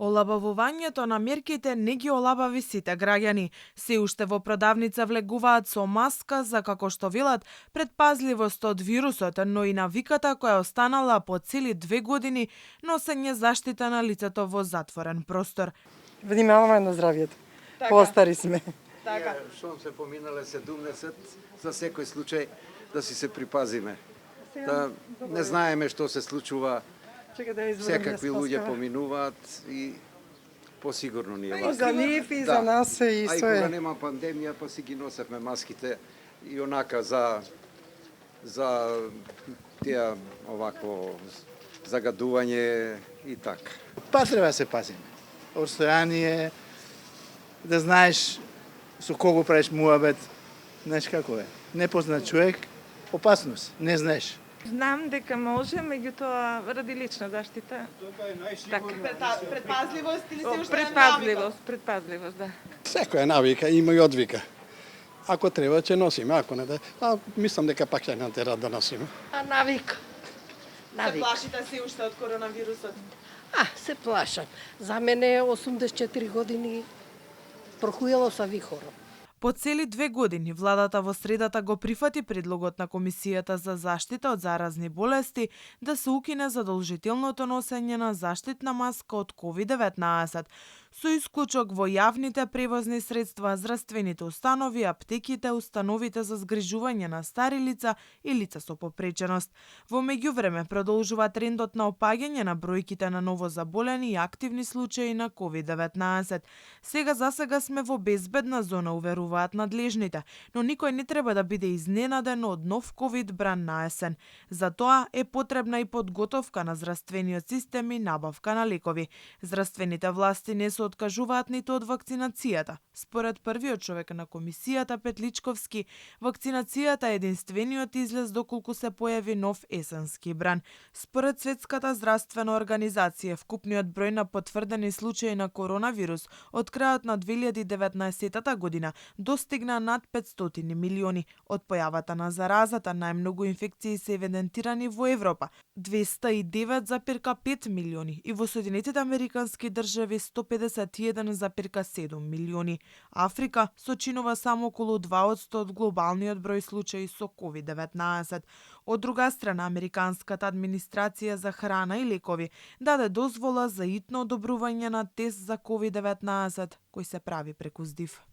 Олабавувањето на мерките не ги олабави сите граѓани. Се уште во продавница влегуваат со маска за, како што велат, предпазливост од вирусот, но и навиката која останала по цели 2 години носење заштита на лицето во затворен простор. Внимаваме на здравјето. Постари сме. Така. Шом се поминале 17, за секој случај да си се припазиме. Да не знаеме што се случува. Секакви луѓе поминуваат и посигурно ни е И за нив и за нас е исто. исто А и кога е. нема пандемија, па си ги носевме маските и онака за тие овако загадување и така. Па треба да се пазиме. Отстојание, да знаеш со кого правиш муабет, знаеш како е. Непознат човек, опасност, не знаеш. Знам дека може, меѓутоа ради лична заштита. Така. Предпазливост или Предпазливост, да. Секоја навика има и одвика. Ако треба ќе носиме, ако не да, мислам дека пак ќе натерат да носиме. Навик. Се плашите се уште од коронавирусот? Се плашам. За мене 84 години прохујало са вихором. По цели 2 години, владата во средата го прифати предлогот на Комисијата за заштита од заразни болести да се укине задолжителното носење на заштитна маска од COVID-19, со исклучок во јавните превозни средства, здравствените установи, аптеките, установите за згрижување на стари лица и лица со попреченост. Во меѓувреме продолжува трендот на опаѓање на бројките на новозаболени и активни случаи на COVID-19. Сега сме во безбедна зона, уверуваат надлежните, но никој не треба да биде изненаден од нов ковид бран на есен. За тоа е потребна и подготовка на здравствениот систем и набавка на лекови. Здравствените власти не се откажуваат ниту од вакцинацијата. Според првиот човек на комисијата Петличковски, вакцинацијата е единствениот излез доколку се појави нов есенски бран. Според Светската здравствена организација, вкупниот број на потврдени случаи на коронавирус од крајот на 2019 година достигна над 500 милиони. Од појавата на заразата најмногу инфекции се евидентирани во Европа 209,5 милиони и во Соединетите Американски држави 151,7 милиони. Африка сочинува само околу 2% од глобалниот број случаи со COVID-19. Од друга страна, Американската администрација за храна и лекови даде дозвола за итно одобрување на тест за COVID-19 кој се прави преку СДИФ.